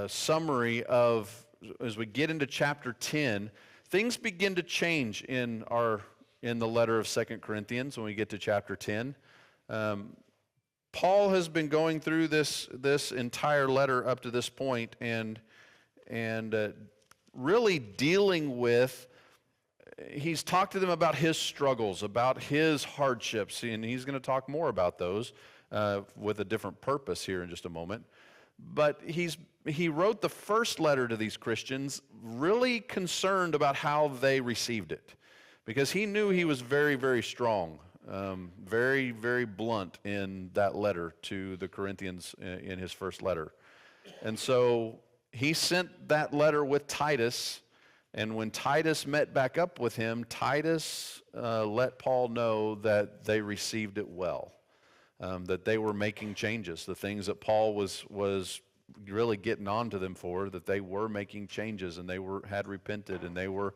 summary of, as we get into chapter 10, things begin to change in the letter of Second Corinthians when we get to chapter 10. Paul has been going through this entire letter up to this point and really dealing with, he's talked to them about his struggles, about his hardships, and he's going to talk more about those with a different purpose here in just a moment. But he wrote the first letter to these Christians really concerned about how they received it, because he knew he was very, very strong, very, very blunt in that letter to the Corinthians in his first letter. And so he sent that letter with Titus, and when Titus met back up with him, Titus let Paul know that they received it well. That they were making changes. The things that Paul was really getting on to them for, that they were making changes and they had repented and they were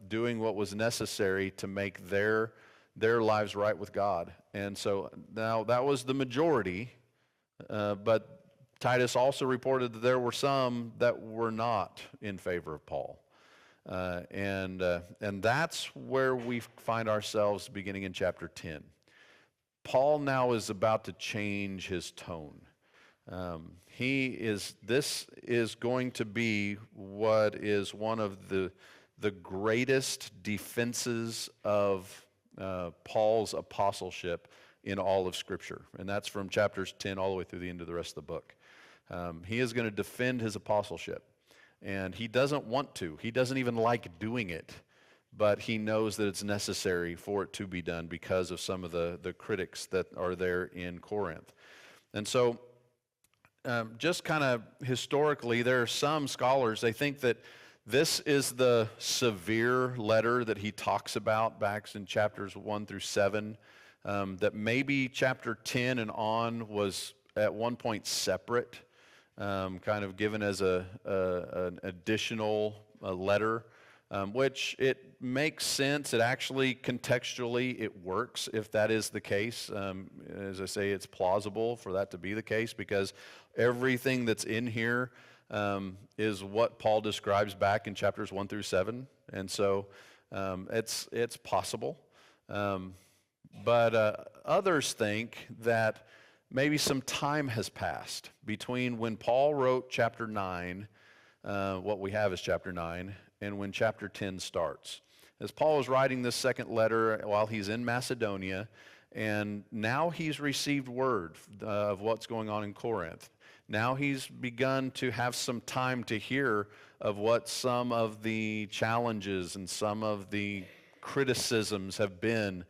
doing what was necessary to make their lives right with God. And so now that was the majority, but Titus also reported that there were some that were not in favor of Paul. And that's where we find ourselves beginning in chapter 10. Paul now is about to change his tone. This is going to be what is one of the greatest defenses of Paul's apostleship in all of Scripture. And that's from chapters 10 all the way through the end of the rest of the book. He is going to defend his apostleship. And he doesn't want to. He doesn't even like doing it. But he knows that it's necessary for it to be done because of some of the critics that are there in Corinth. And so just kind of historically, there are some scholars, they think that this is the severe letter that he talks about back in chapters 1 through 7, that maybe chapter 10 and on was at one point separate, kind of given as an additional letter. Which it makes sense. It actually, contextually, it works if that is the case. As I say, it's plausible for that to be the case because everything that's in here is what Paul describes back in chapters 1 through 7. And so it's possible. But others think that maybe some time has passed between when Paul wrote chapter 9, what we have is chapter 9, and when chapter 10 starts. As Paul is writing this second letter while he's in Macedonia, and now he's received word of what's going on in Corinth. Now he's begun to have some time to hear of what some of the challenges and some of the criticisms have been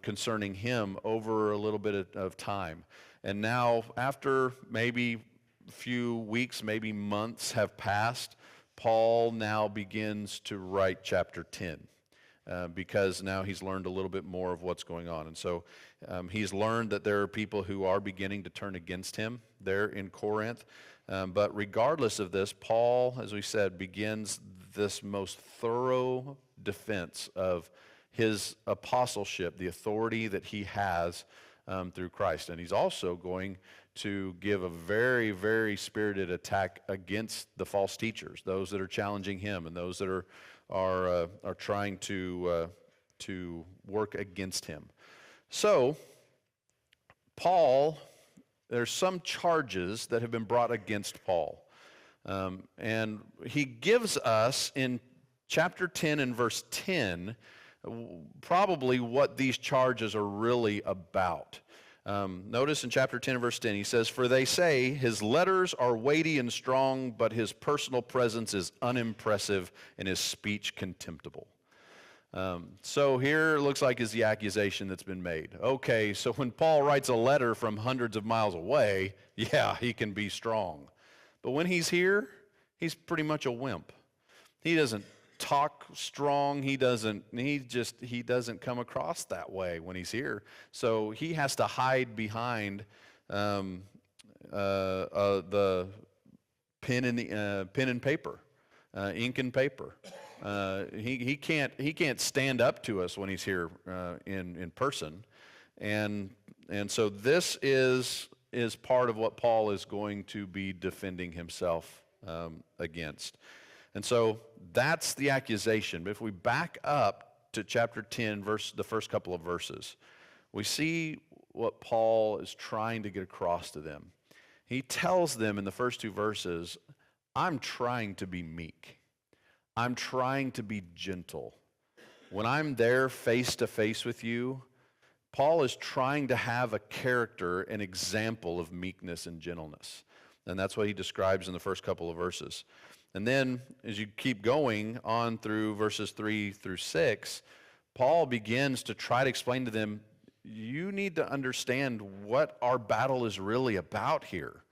concerning him over a little bit of time. And now, after maybe a few weeks, maybe months have passed, Paul now begins to write chapter 10 because now he's learned a little bit more of what's going on. And so he's learned that there are people who are beginning to turn against him there in Corinth. But regardless of this, Paul, as we said, begins this most thorough defense of his apostleship, the authority that he has through Christ. And he's also going to give a very, very spirited attack against the false teachers, those that are challenging him and those that are trying to work against him. So, Paul, there's some charges that have been brought against Paul. And he gives us in chapter 10 and verse 10 probably what these charges are really about. Notice in chapter 10 and verse 10, he says, "For they say his letters are weighty and strong, but his personal presence is unimpressive and his speech contemptible." So here it looks like is the accusation that's been made. Okay, so when Paul writes a letter from hundreds of miles away, yeah, he can be strong. But when he's here, he's pretty much a wimp. He doesn't talk strong. He doesn't come across that way when he's here. So he has to hide behind the pen and paper, ink and paper. He can't stand up to us when he's here in person, and so this is is part of what Paul is going to be defending himself against. And so that's the accusation. But if we back up to chapter 10, the first couple of verses, we see what Paul is trying to get across to them. He tells them in the first two verses, I'm trying to be meek. I'm trying to be gentle. When I'm there face to face with you, Paul is trying to have a character, an example of meekness and gentleness. And that's what he describes in the first couple of verses. And then as you keep going on through verses 3 through 6, Paul begins to try to explain to them, you need to understand what our battle is really about here.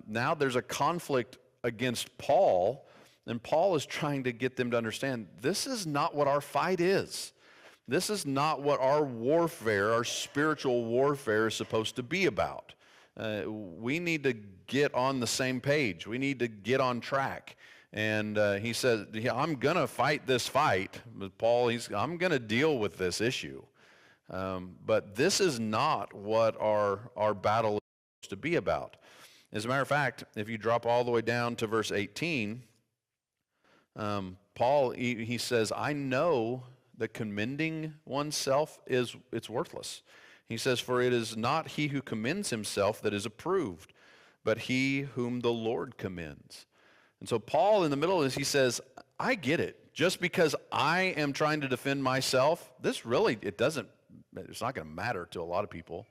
Now there's a conflict against Paul, and Paul is trying to get them to understand this is not what our fight is. This is not what our warfare, our spiritual warfare is supposed to be about. We need to get on the same page. We need to get on track. And he says, yeah, I'm going to fight this fight. But Paul, I'm going to deal with this issue. But this is not what our battle is supposed to be about. As a matter of fact, if you drop all the way down to verse 18, Paul, he says, I know that commending oneself it's worthless. He says, for it is not he who commends himself that is approved, but he whom the Lord commends. And so Paul, in the middle of this, he says, I get it. Just because I am trying to defend myself, it's not going to matter to a lot of people.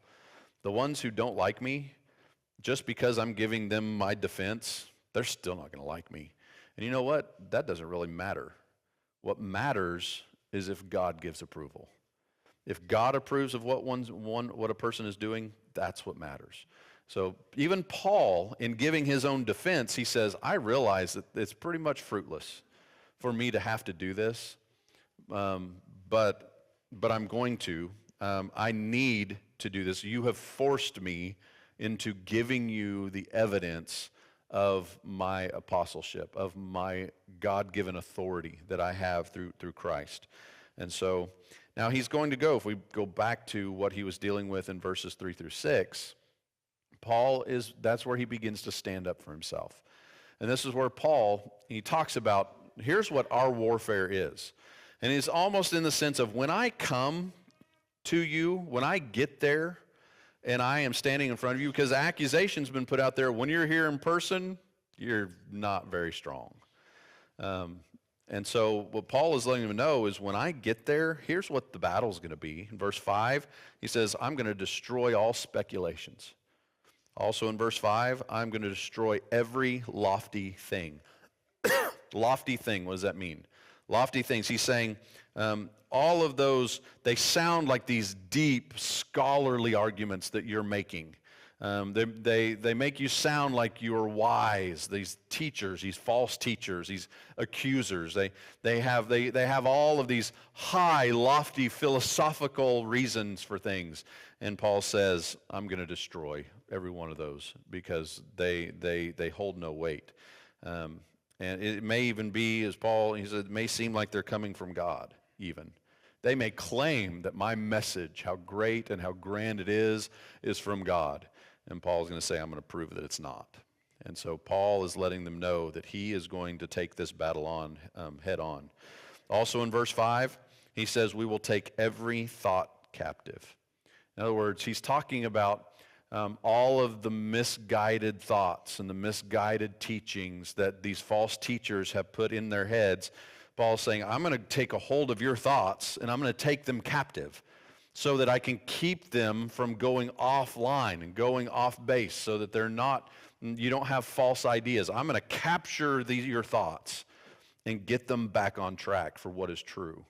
The ones who don't like me, just because I'm giving them my defense, they're still not going to like me. And you know what? That doesn't really matter. What matters is if God gives approval. If God approves of what a person is doing, that's what matters. So even Paul, in giving his own defense, he says, I realize that it's pretty much fruitless for me to have to do this, but I'm going to. I need to do this. You have forced me into giving you the evidence of my apostleship, of my God-given authority that I have through Christ. And so now he's going to go, if we go back to what he was dealing with in verses 3 through 6, that's where he begins to stand up for himself. And this is where Paul, he talks about, here's what our warfare is. And it's almost in the sense of when I come to you, when I get there, and I am standing in front of you, because the accusation's been put out there, when you're here in person, you're not very strong. And so what Paul is letting them know is when I get there, here's what the battle's going to be. In verse 5, he says, I'm going to destroy all speculations. Also in verse 5, I'm going to destroy every lofty thing. Lofty thing, what does that mean? Lofty things. He's saying all of those, they sound like these deep, scholarly arguments that you're making. They make you sound like you're wise. These teachers, these false teachers, these accusers, they have all of these high, lofty, philosophical reasons for things. And Paul says, I'm going to destroy every one of those because they hold no weight. And it may even be, as Paul, he said, it may seem like they're coming from God even. They may claim that my message, how great and how grand it is from God. And Paul's going to say, I'm going to prove that it's not. And so Paul is letting them know that he is going to take this battle on head on. Also in verse 5, he says, we will take every thought captive. In other words, he's talking about all of the misguided thoughts and the misguided teachings that these false teachers have put in their heads. Paul's saying, I'm going to take a hold of your thoughts and I'm going to take them captive so that I can keep them from going offline and going off base so that you don't have false ideas. I'm going to capture your thoughts and get them back on track for what is true.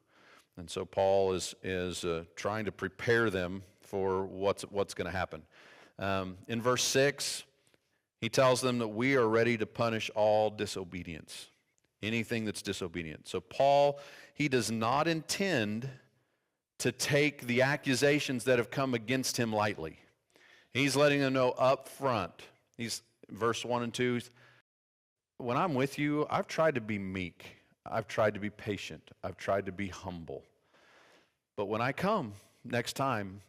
And so Paul is trying to prepare them for what's going to happen. In verse 6, he tells them that we are ready to punish all disobedience, anything that's disobedient. So Paul, he does not intend to take the accusations that have come against him lightly. He's letting them know up front. Verse 1 and 2, when I'm with you, I've tried to be meek. I've tried to be patient. I've tried to be humble. But when I come next time,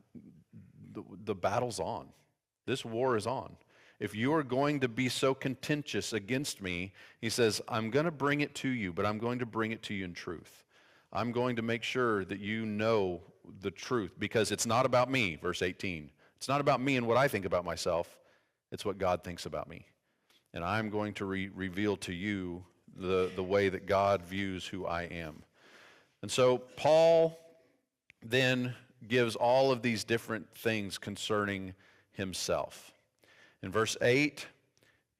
the battle's on. This war is on. If you are going to be so contentious against me, he says, I'm going to bring it to you, but I'm going to bring it to you in truth. I'm going to make sure that you know the truth, because it's not about me, verse 18. It's not about me and what I think about myself. It's what God thinks about me. And I'm going to reveal to you the way that God views who I am. And so Paul then gives all of these different things concerning himself. In verse 8,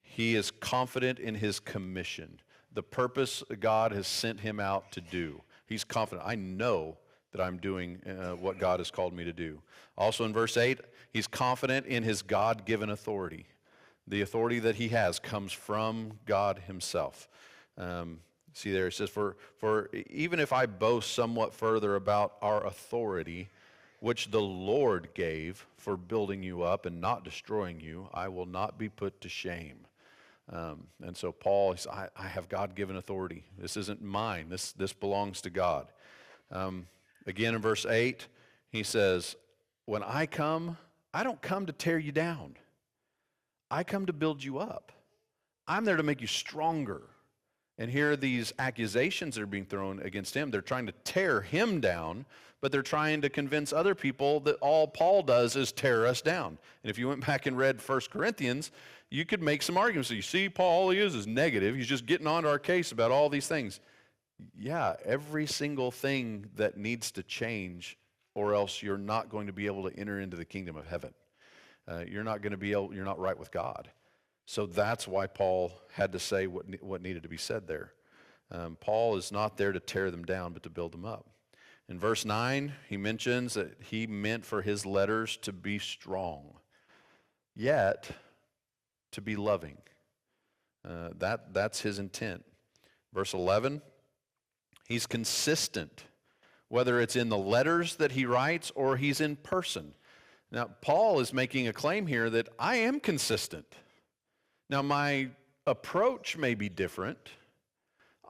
he is confident in his commission, the purpose God has sent him out to do. He's confident. I know that I'm doing what God has called me to do. Also in verse 8, he's confident in his God-given authority. The authority that he has comes from God himself. See there, it says, for even if I boast somewhat further about our authority, which the Lord gave for building you up and not destroying you, I will not be put to shame. And so Paul, I have God-given authority. This isn't mine. This belongs to God. Again in verse 8, he says, when I come, I don't come to tear you down. I come to build you up. I'm there to make you stronger. And here are these accusations that are being thrown against him. They're trying to tear him down, but they're trying to convince other people that all Paul does is tear us down. And if you went back and read 1 Corinthians, you could make some arguments. So you see, Paul, all he is negative. He's just getting onto our case about all these things. Yeah, every single thing that needs to change, or else you're not going to be able to enter into the kingdom of heaven. You're not right with God. So that's why Paul had to say what needed to be said there. Paul is not there to tear them down, but to build them up. In verse 9, he mentions that he meant for his letters to be strong, yet to be loving. That's his intent. Verse 11, he's consistent, whether it's in the letters that he writes or he's in person. Now, Paul is making a claim here that I am consistent. Now, my approach may be different.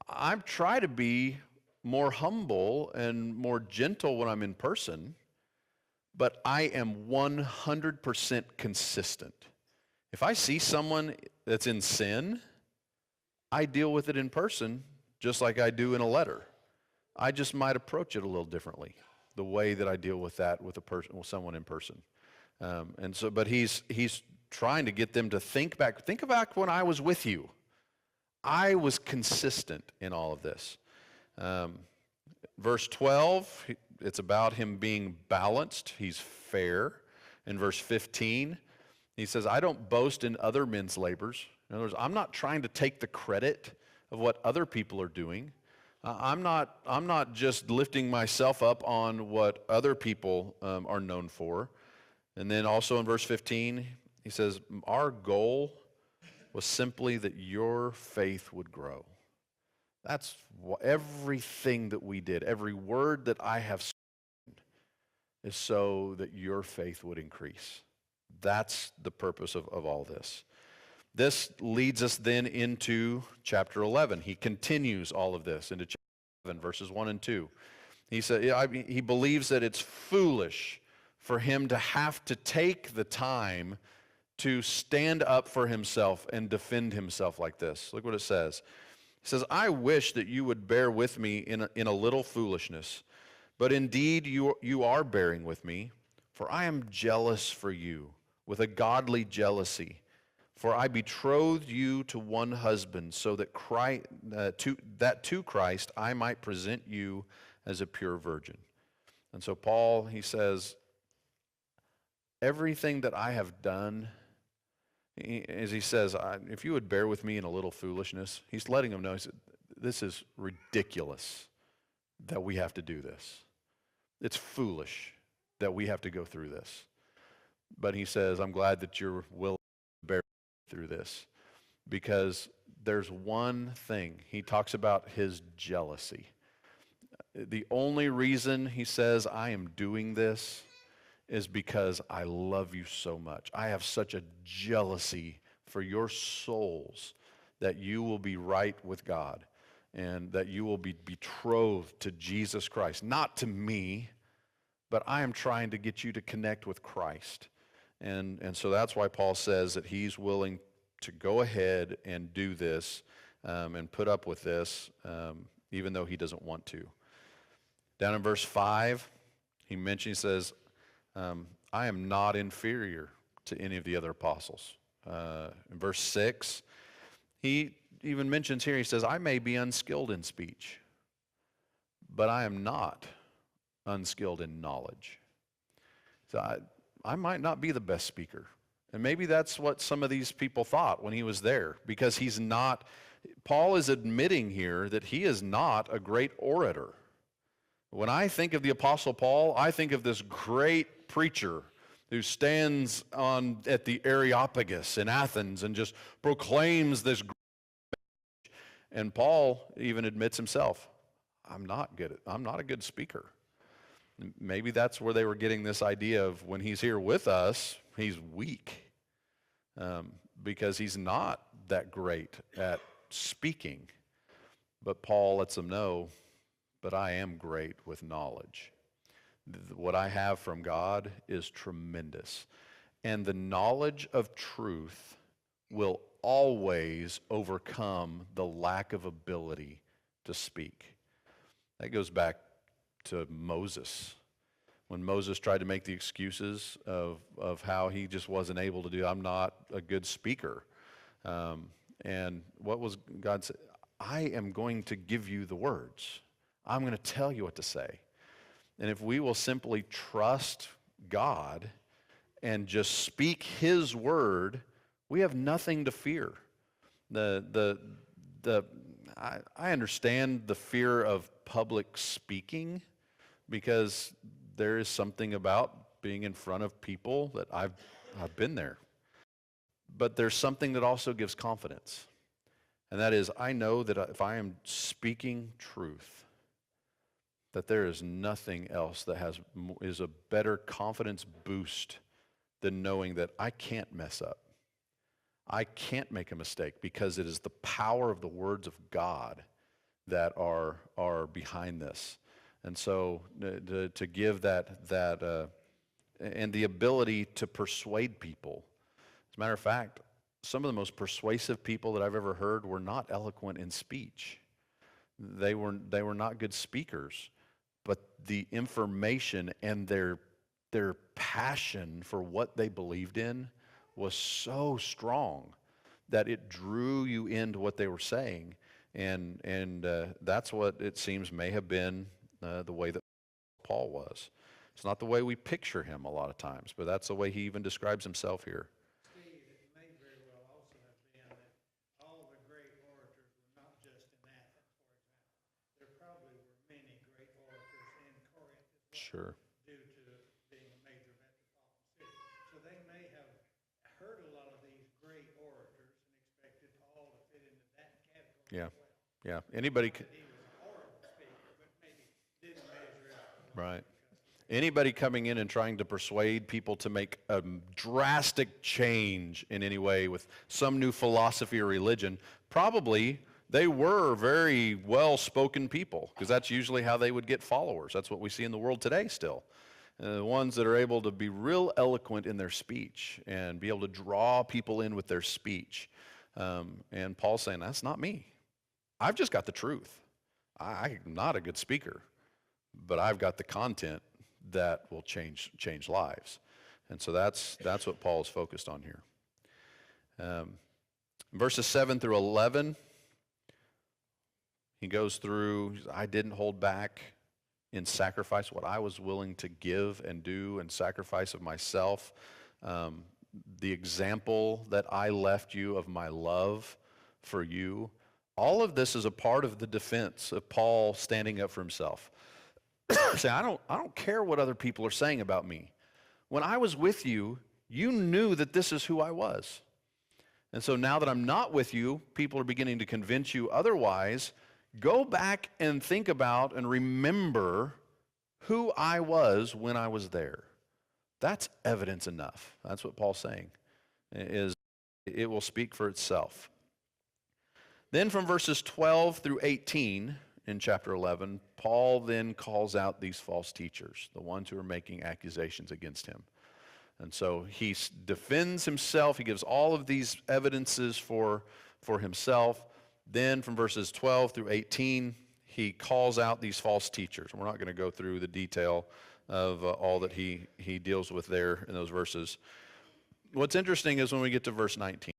I try to be more humble and more gentle when I'm in person, but I am 100% consistent. If I see someone that's in sin, I deal with it in person just like I do in a letter. I just might approach it a little differently, the way that I deal with that with someone in person. But he's trying to get them to think back when I was with you. I was consistent in all of this. Verse 12, it's about him being balanced. He's fair. In verse 15, he says, I don't boast in other men's labors. In other words, I'm not trying to take the credit of what other people are doing. I'm not just lifting myself up on what other people are known for. And then also in verse 15, he says, our goal was simply that your faith would grow. That's everything that we did. Every word that I have spoken is so that your faith would increase. That's the purpose of all this. This leads us then into chapter 11. He continues all of this into chapter 11, verses 1 and 2. He said, he believes that it's foolish for him to have to take the time to stand up for himself and defend himself like this. Look what it says. It says, I wish that you would bear with me in a little foolishness, but indeed you are bearing with me, for I am jealous for you with a godly jealousy. For I betrothed you to one husband, so that to Christ I might present you as a pure virgin. And so Paul, he says, everything that I have done, as he says, if you would bear with me in a little foolishness, he's letting them know, he said, this is ridiculous that we have to do this. It's foolish that we have to go through this. But he says, I'm glad that you're willing to bear through this, because there's one thing. He talks about his jealousy. The only reason he says, I am doing this is because I love you so much. I have such a jealousy for your souls that you will be right with God and that you will be betrothed to Jesus Christ. Not to me, but I am trying to get you to connect with Christ. And so that's why Paul says that he's willing to go ahead and do this and put up with this, even though he doesn't want to. Down in verse 5, he says, I am not inferior to any of the other apostles. In verse 6, he even mentions here, he says, I may be unskilled in speech, but I am not unskilled in knowledge. So I might not be the best speaker. And maybe that's what some of these people thought when he was there, because he's not, Paul is admitting here that he is not a great orator. When I think of the Apostle Paul, I think of this great preacher who stands at the Areopagus in Athens and just proclaims this. And Paul even admits himself, I'm not a good speaker. Maybe that's where they were getting this idea of when he's here with us, he's weak, because he's not that great at speaking. But Paul lets them know, but I am great with knowledge. What I have from God is tremendous. And the knowledge of truth will always overcome the lack of ability to speak. That goes back to Moses. When Moses tried to make the excuses of how he just wasn't able to do, I'm not a good speaker. And what was God said? I am going to give you the words. I'm going to tell you what to say. And if we will simply trust God and just speak his word, we have nothing to fear. I understand the fear of public speaking, because there is something about being in front of people that I've been there. But there's something that also gives confidence. And that is, I know that if I am speaking truth, that there is nothing else that is a better confidence boost than knowing that I can't mess up. I can't make a mistake, because it is the power of the words of God that are behind this. And so to give that and the ability to persuade people. As a matter of fact, some of the most persuasive people that I've ever heard were not eloquent in speech. They were not good speakers. But the information and their passion for what they believed in was so strong that it drew you into what they were saying. And that's what it seems may have been the way that Paul was. It's not the way we picture him a lot of times, but that's the way he even describes himself here. Steve, it may very well also have been that all the great orators were not just in Athens, for example. There probably were many great orators in Corinth as well, Sure. due to being a major metropolitan city. So they may have heard a lot of these great orators and expected Paul to fit into that category Yeah. as well. Yeah. Anybody could. He was a horrible speaker, but maybe didn't measure up. Right. Anybody coming in and trying to persuade people to make a drastic change in any way with some new philosophy or religion, probably they were very well-spoken people, because that's usually how they would get followers. That's what we see in the world today still. The ones that are able to be real eloquent in their speech and be able to draw people in with their speech. And Paul's saying, that's not me. I've just got the truth. I'm not a good speaker, but I've got the content that will change lives. And so that's what Paul is focused on here. Verses 7 through 11, he goes through, I didn't hold back in sacrifice what I was willing to give and do and sacrifice of myself. The example that I left you of my love for you. All of this is a part of the defense of Paul standing up for himself. Say, I don't care what other people are saying about me. When I was with you, you knew that this is who I was. And so now that I'm not with you, people are beginning to convince you otherwise. Go back and think about and remember who I was when I was there. That's evidence enough. That's what Paul's saying. It will speak for itself. Then from verses 12 through 18 in chapter 11, Paul then calls out these false teachers, the ones who are making accusations against him. And so he defends himself. He gives all of these evidences for himself. Then from verses 12 through 18, he calls out these false teachers. We're not going to go through the detail of all that he deals with there in those verses. What's interesting is when we get to verse 19,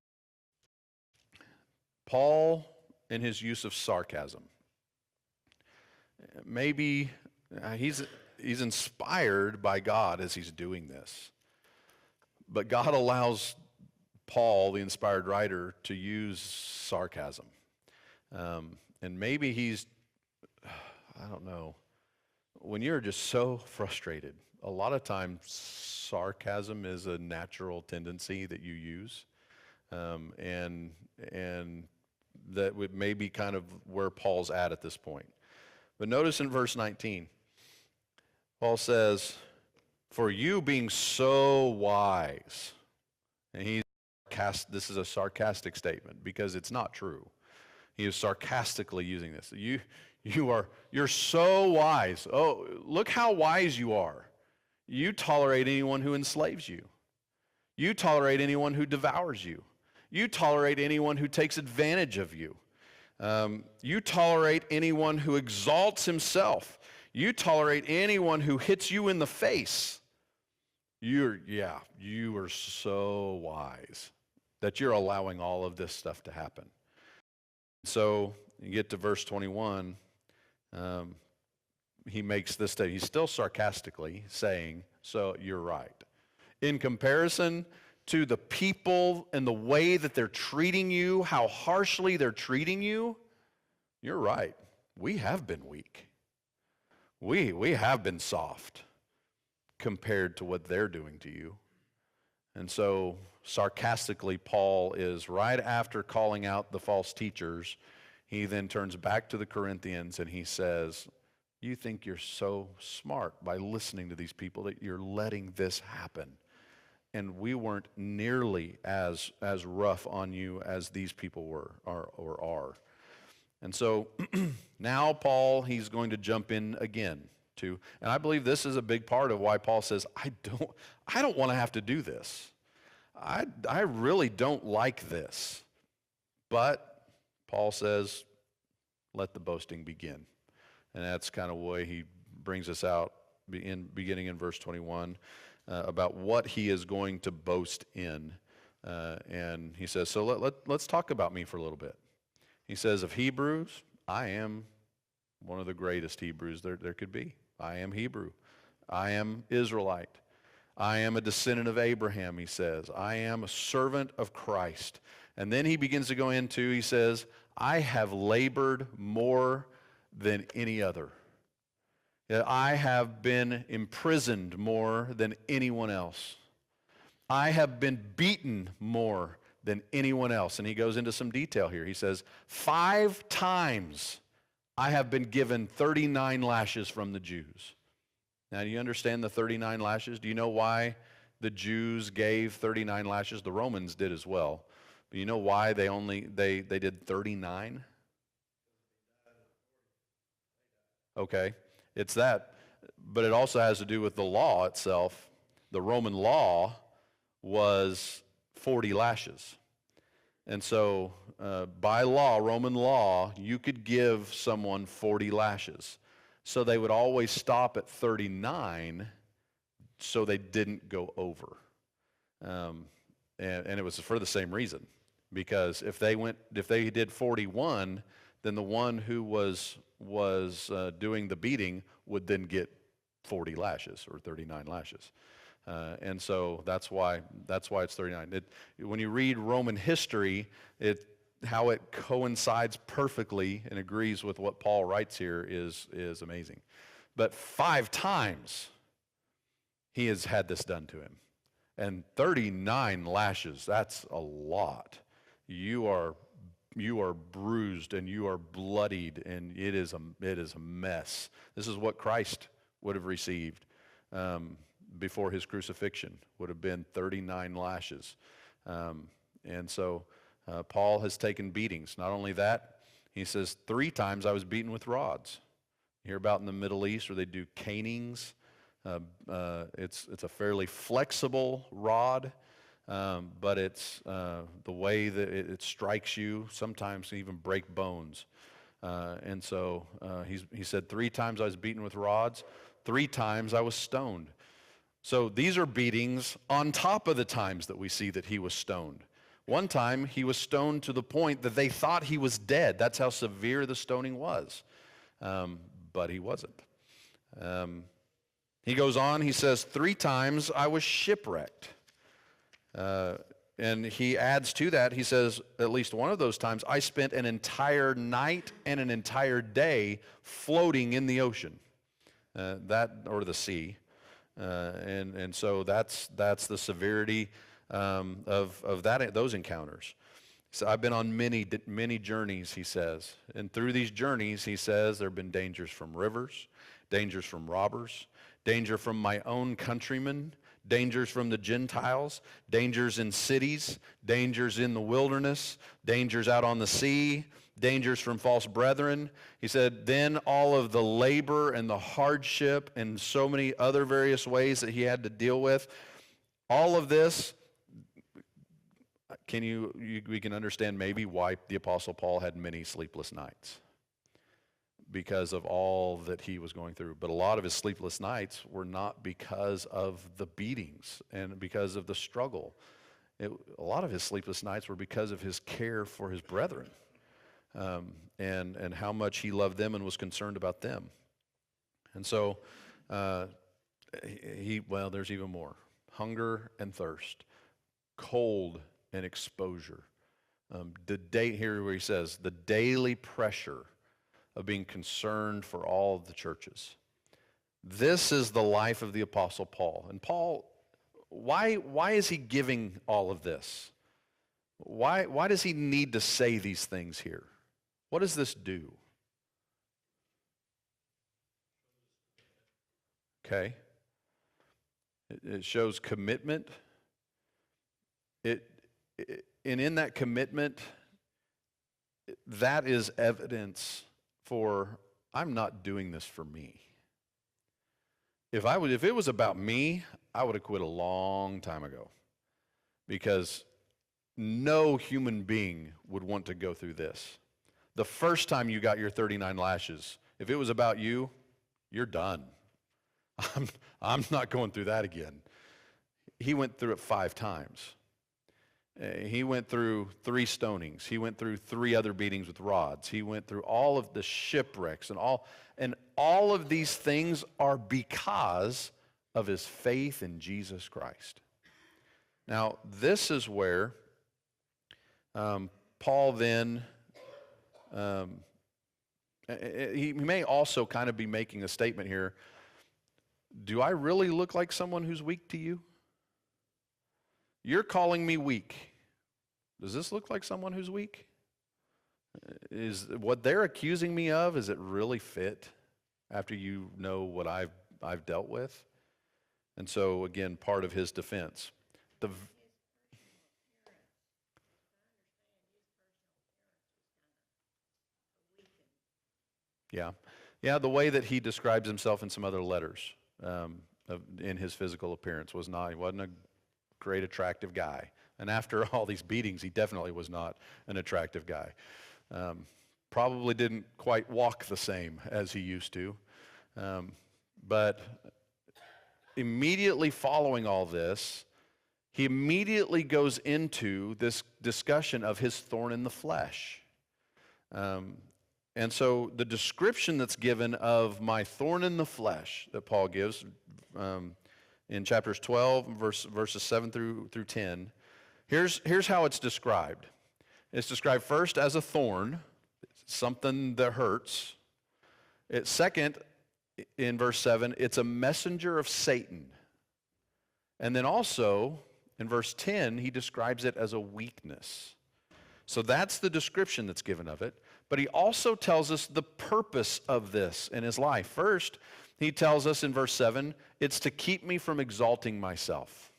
Paul, in his use of sarcasm, maybe he's inspired by God as he's doing this. But God allows Paul, the inspired writer, to use sarcasm. And maybe I don't know, when you're just so frustrated, a lot of times sarcasm is a natural tendency that you use. And that would maybe kind of where Paul's at this point. But notice in verse 19, Paul says, "For you being so wise," and this is a sarcastic statement because it's not true. He is sarcastically using this. You're so wise. Oh, look how wise you are. You tolerate anyone who enslaves you. You tolerate anyone who devours you. You tolerate anyone who takes advantage of you. You tolerate anyone who exalts himself. You tolerate anyone who hits you in the face. You are so wise that you're allowing all of this stuff to happen. So you get to verse 21, he makes this statement. He's still sarcastically saying, so you're right. In comparison to the people and the way that they're treating you, how harshly they're treating you, you're right. We have been weak. We have been soft compared to what they're doing to you. And so sarcastically, Paul is right after calling out the false teachers, he then turns back to the Corinthians and he says, you think you're so smart by listening to these people that you're letting this happen. And we weren't nearly as rough on you as these people were or are. And so now Paul, he's going to jump in again to, and I believe this is a big part of why Paul says, I don't want to have to do this. I really don't like this. But Paul says, let the boasting begin. And that's kind of the way he brings us out beginning in verse 21 about what he is going to boast in. And he says, so let's talk about me for a little bit. He says, of Hebrews, I am one of the greatest Hebrews there could be. I am Hebrew. I am Israelite. I am a descendant of Abraham, he says. I am a servant of Christ. And then he begins to go into, he says, I have labored more than any other. I have been imprisoned more than anyone else. I have been beaten more than anyone else. And he goes into some detail here. He says, 5 times I have been given 39 lashes from the Jews. Now, do you understand the 39 lashes? Do you know why the Jews gave 39 lashes? The Romans did as well. But you know why they did 39? Okay, it's that. But it also has to do with the law itself. The Roman law was 40 lashes. And so by law, Roman law, you could give someone 40 lashes. So they would always stop at 39 so they didn't go over. And it was for the same reason. Because if they did 41, then the one who was doing the beating would then get 40 lashes or 39 lashes. And so that's why it's 39. When you read Roman history, how it coincides perfectly and agrees with what Paul writes here is amazing. But 5 times he has had this done to him. And 39 lashes, that's a lot. You are bruised and you are bloodied, and it is a mess. This is what Christ would have received before his crucifixion, would have been 39 lashes. And so Paul has taken beatings. Not only that, he says 3 times I was beaten with rods. You hear about in the Middle East where they do canings. It's a fairly flexible rod, but it's the way that it strikes you, sometimes even break bones. And so he said, 3 times I was beaten with rods, 3 times I was stoned. So these are beatings on top of the times that we see that he was stoned. One time he was stoned to the point that they thought he was dead. That's how severe the stoning was. But he wasn't. He goes on, he says, 3 times I was shipwrecked. And he adds to that, he says, at least one of those times, I spent an entire night and an entire day floating in the ocean, or the sea. And so that's the severity of those encounters. So I've been on many journeys, he says. And through these journeys, he says, there have been dangers from rivers, dangers from robbers, danger from my own countrymen, dangers from the Gentiles, dangers in cities, dangers in the wilderness, dangers out on the sea, dangers from false brethren. He said, then all of the labor and the hardship and so many other various ways that he had to deal with, all of this, we can understand maybe why the Apostle Paul had many sleepless nights, because of all that he was going through. But a lot of his sleepless nights were not because of the beatings and because of the struggle. A lot of his sleepless nights were because of his care for his brethren, and how much he loved them and was concerned about them. And so there's even more. Hunger and thirst, cold and exposure. Here where he says, the daily pressure of being concerned for all of the churches. This is the life of the Apostle Paul. And Paul, why is he giving all of this? Why does he need to say these things here? What does this do? Okay. It shows commitment. And in that commitment, that is evidence for, I'm not doing this for me. If it was about me, I would have quit a long time ago, because no human being would want to go through this. The first time you got your 39 lashes, if it was about you, you're done. I'm not going through that again. He went through it 5 times. He went through 3 stonings. He went through 3 other beatings with rods. He went through all of the shipwrecks and all of these things are because of his faith in Jesus Christ. Now, this is where Paul then, he may also kind of be making a statement here. Do I really look like someone who's weak to you? You're calling me weak. Does this look like someone who's weak? Is what they're accusing me of, is it really fit after you know what I've dealt with? And so, again, part of his defense. Yeah, the way that he describes himself in some other letters in his physical appearance he wasn't a great attractive guy. And after all these beatings, he definitely was not an attractive guy. Probably didn't quite walk the same as he used to. But immediately following all this, he immediately goes into this discussion of his thorn in the flesh. And so the description that's given of my thorn in the flesh that Paul gives in chapters 12, verses 7 through 10, here's how it's described. It's described first as a thorn, something that hurts. Second, in verse 7, it's a messenger of Satan. And then also, in verse 10, he describes it as a weakness. So that's the description that's given of it. But he also tells us the purpose of this in his life. First, he tells us in verse 7, it's to keep me from exalting myself.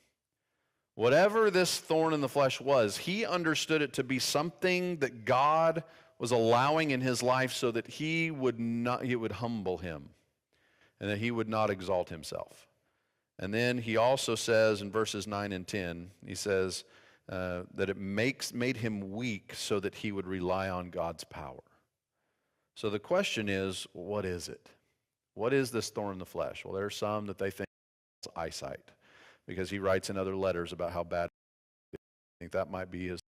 Whatever this thorn in the flesh was, he understood it to be something that God was allowing in his life so that he would humble him and that he would not exalt himself. And then he also says in verses 9 and 10, he says that it made him weak so that he would rely on God's power. So the question is, what is it? What is this thorn in the flesh? Well, there are some that they think it's eyesight, because he writes in other letters about how bad I think that might be his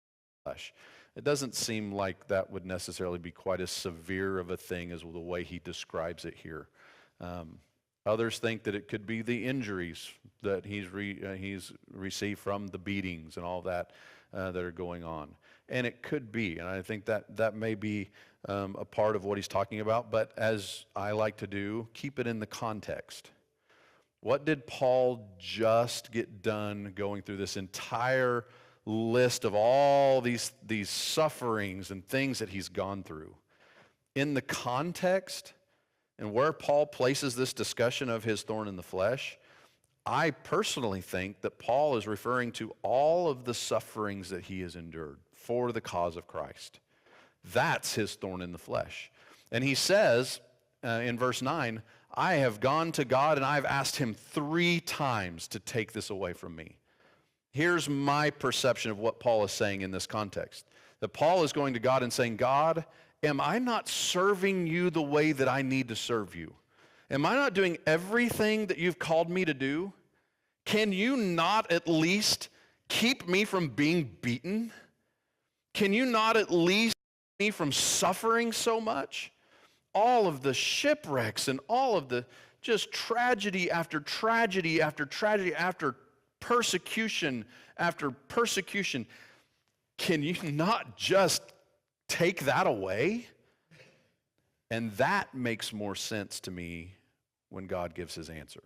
flesh. It doesn't seem like that would necessarily be quite as severe of a thing as the way he describes it here. Others think that it could be the injuries that he's received from the beatings and all that that are going on. And it could be, and I think that may be a part of what he's talking about, but as I like to do, keep it in the context. What did Paul just get done going through this entire list of all these sufferings and things that he's gone through? In the context and where Paul places this discussion of his thorn in the flesh, I personally think that Paul is referring to all of the sufferings that he has endured for the cause of Christ. That's his thorn in the flesh. And he says in verse 9, I have gone to God and I've asked him 3 times to take this away from me. Here's my perception of what Paul is saying in this context. That Paul is going to God and saying, God, am I not serving you the way that I need to serve you? Am I not doing everything that you've called me to do? Can you not at least keep me from being beaten? Can you not at least keep me from suffering so much? All of the shipwrecks and all of the just tragedy after tragedy after tragedy after persecution after persecution. Can you not just take that away? And that makes more sense to me when God gives his answer.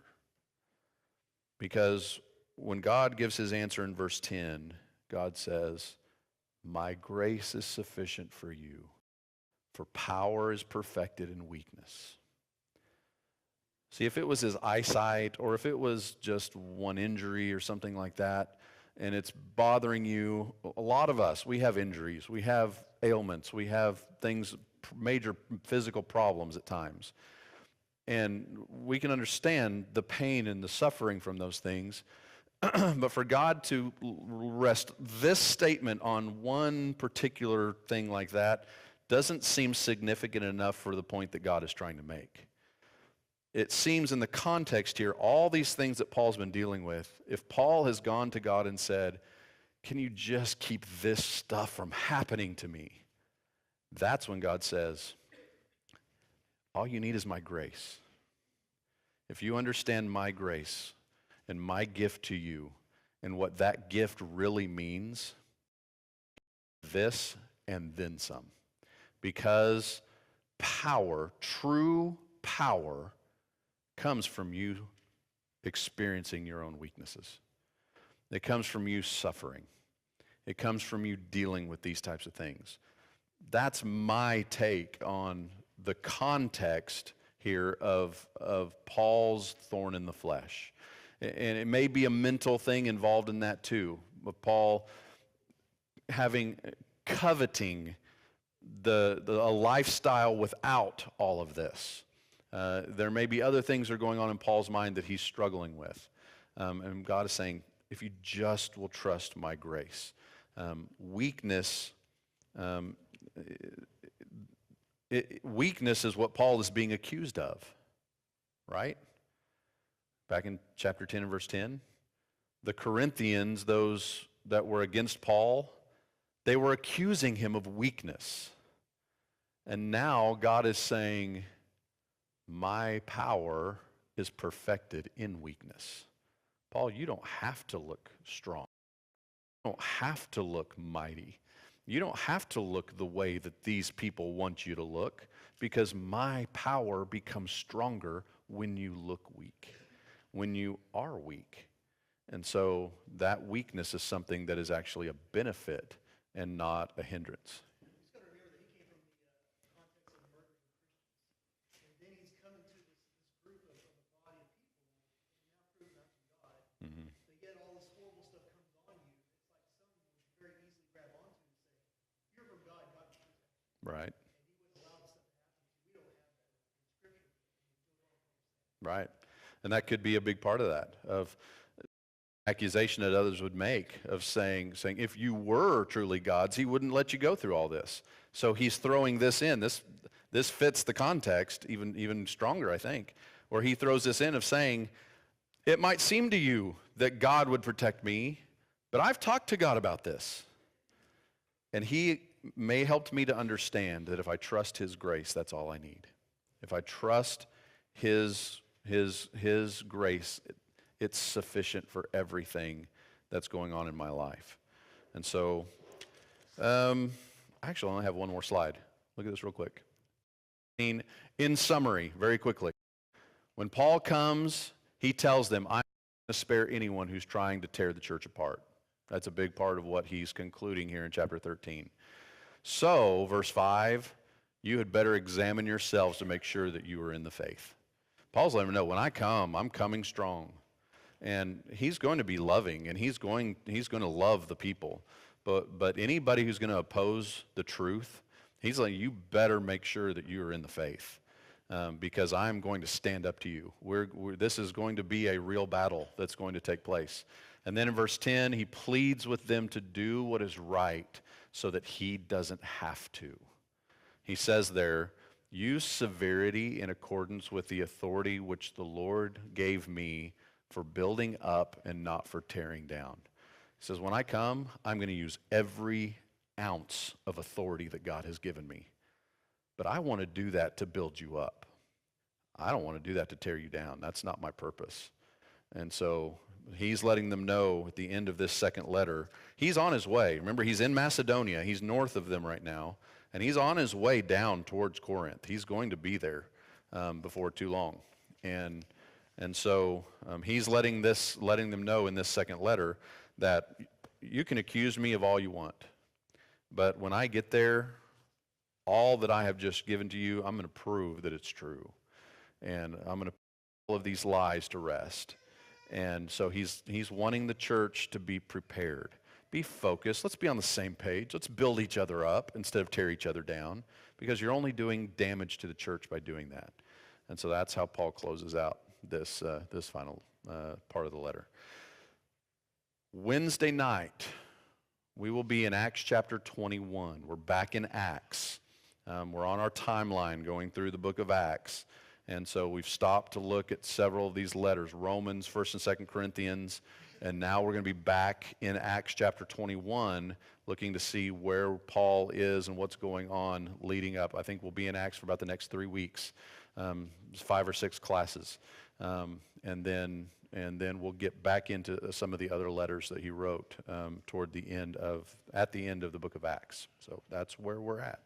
Because when God gives his answer in verse 10, God says, my grace is sufficient for you, for power is perfected in weakness. See, if it was his eyesight, or if it was just one injury or something like that, and it's bothering you, a lot of us, we have injuries, we have ailments, we have things, major physical problems at times. And we can understand the pain and the suffering from those things. But for God to rest this statement on one particular thing like that doesn't seem significant enough for the point that God is trying to make. It seems in the context here, all these things that Paul's been dealing with, if Paul has gone to God and said, can you just keep this stuff from happening to me? That's when God says, all you need is my grace. If you understand my grace and my gift to you and what that gift really means, this and then some. Because power, true power, comes from you experiencing your own weaknesses. It comes from you suffering. It comes from you dealing with these types of things. That's my take on the context here of Paul's thorn in the flesh. And it may be a mental thing involved in that too, of Paul coveting a lifestyle without all of this. There may be other things that are going on in Paul's mind that he's struggling with. And God is saying, if you just will trust my grace. Weakness is what Paul is being accused of, right? Back in chapter 10 and verse 10, the Corinthians, those that were against Paul, they were accusing him of weakness. And now God is saying, my power is perfected in weakness. Paul, you don't have to look strong. You don't have to look mighty. You don't have to look the way that these people want you to look, because my power becomes stronger when you look weak, when you are weak. And so that weakness is something that is actually a benefit and not a hindrance. He's got to remember that he came from the context of murdering Christians. And then he's come into this group of a body of people that have now proven out to God. Mm-hmm. But yet all this horrible stuff comes on you. It's like someone would very easily grab onto and say, you're from God, God chose that. Right. And he wouldn't allow this stuff to happen to you. We don't have that in Scripture. Right. And that could be a big part of that, of accusation that others would make of saying, if you were truly God's, he wouldn't let you go through all this. So he's throwing this in. This fits the context even stronger, I think, where he throws this in of saying, it might seem to you that God would protect me, but I've talked to God about this. And he may help me to understand that if I trust his grace, that's all I need. If I trust his grace, it's sufficient for everything that's going on in my life. And so, actually, I only have one more slide. Look at this real quick. In summary, very quickly, when Paul comes, he tells them, I'm not going to spare anyone who's trying to tear the church apart. That's a big part of what he's concluding here in chapter 13. So, verse 5, you had better examine yourselves to make sure that you are in the faith. Paul's letting them know, when I come, I'm coming strong. And he's going to be loving, and he's going to love the people. But anybody who's going to oppose the truth, he's like, you better make sure that you are in the faith, because I'm going to stand up to you. This is going to be a real battle that's going to take place. And then in verse 10, he pleads with them to do what is right so that he doesn't have to. He says there, use severity in accordance with the authority which the Lord gave me for building up and not for tearing down. He says, when I come, I'm going to use every ounce of authority that God has given me. But I want to do that to build you up. I don't want to do that to tear you down. That's not my purpose. And so he's letting them know at the end of this second letter, he's on his way. Remember, he's in Macedonia. He's north of them right now. And he's on his way down towards Corinth. He's going to be there before too long. And so he's letting them know in this second letter that you can accuse me of all you want. But when I get there, all that I have just given to you, I'm going to prove that it's true. And I'm going to put all of these lies to rest. And so he's wanting the church to be prepared. Be focused. Let's be on the same page. Let's build each other up instead of tear each other down, because you're only doing damage to the church by doing that. And so that's how Paul closes out this final part of the letter. Wednesday night, we will be in Acts chapter 21. We're back in Acts. We're on our timeline going through the book of Acts. And so we've stopped to look at several of these letters, Romans, 1st and 2nd Corinthians, and now we're going to be back in Acts chapter 21, looking to see where Paul is and what's going on leading up. I think we'll be in Acts for about the next 3 weeks, 5 or 6 classes, and then we'll get back into some of the other letters that he wrote at the end of the book of Acts. So that's where we're at.